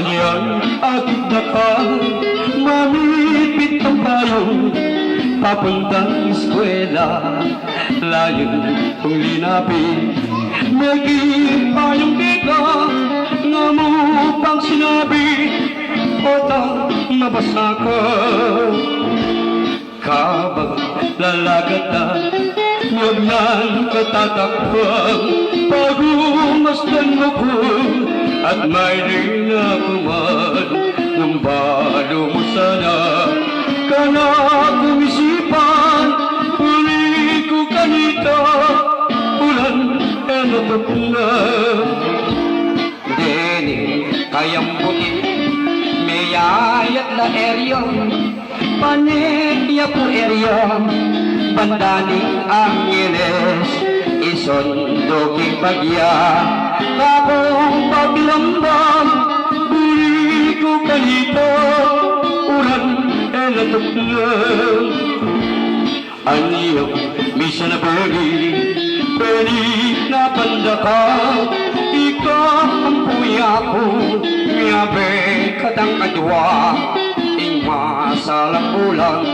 Anyang agit na ka, mamipit ang payong papuntang eskwela. Layo kong linapin, naging payong di ka, nga mo pang sinabi, otang nabasa ka. Kabang lalagat na, huwag nang katatakpan, pagumasdan mo ko, at mayroon ako man, ng balo mo sana, ka na kumisipan, huli ko kanita, ulan e natok na. Deni, kayang puti, may ayat na eryon, Panegya po eryon, bandaning Angeles, isondoking bagya, kapong paglambang, buli ko kanito, ulan e natuklang. Anyong misa na pwede na pandaka, ikaw ang puya ko, miyabe katang kadwa, masalang ulang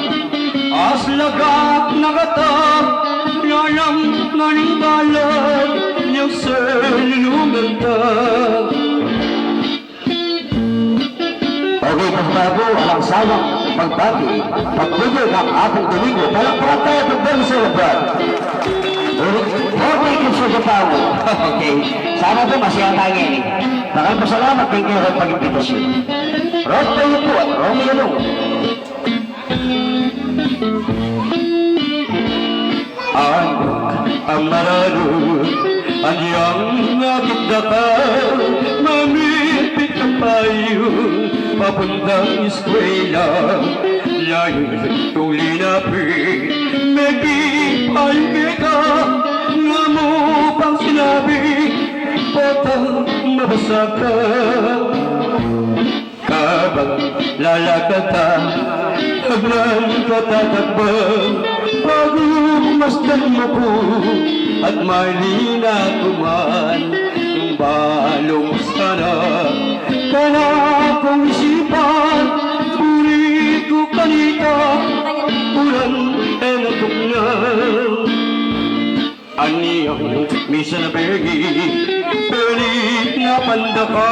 aslagak nagatap nanang maning balad yung selumantap. Okay, pagbago, walang sawang pagbati, pagbigay ng ating domingo, palakpakan tayo pagbago sa laban. Okay, kinso sa tao. Okay, sana po masaya tayo ngayon. Nakaipasalamat kay kayo ang pag-impitasyon. Rod tayo po at Romeo Long. Ang maralo, anyang agit na ka, mamipit ang payo, papuntang eskwela. Layo kong linapin, naging payo ka, nga mo pang sinabi, patang nabasa ka. Kabang lalakad ka, hagnan ka tatakbang, pagumasdan mo ko, at may linakuman, yung balong sana, ka na kong isipan, buli ko kanita, ulan e natuklang. Anyang misa na pwede na pandaka,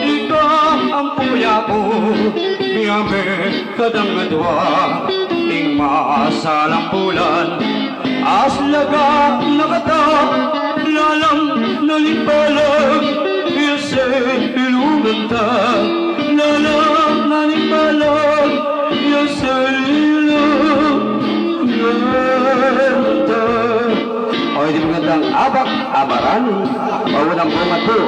ikaw ang puya ko, miyabe kadang adwa, ing masalang bulan, aslaga nakatap, lalang nalipalag, yase ilumanta, lalang nalipalag, yase ilumanta. O, hindi magandang abak, abaran, o unang bumato,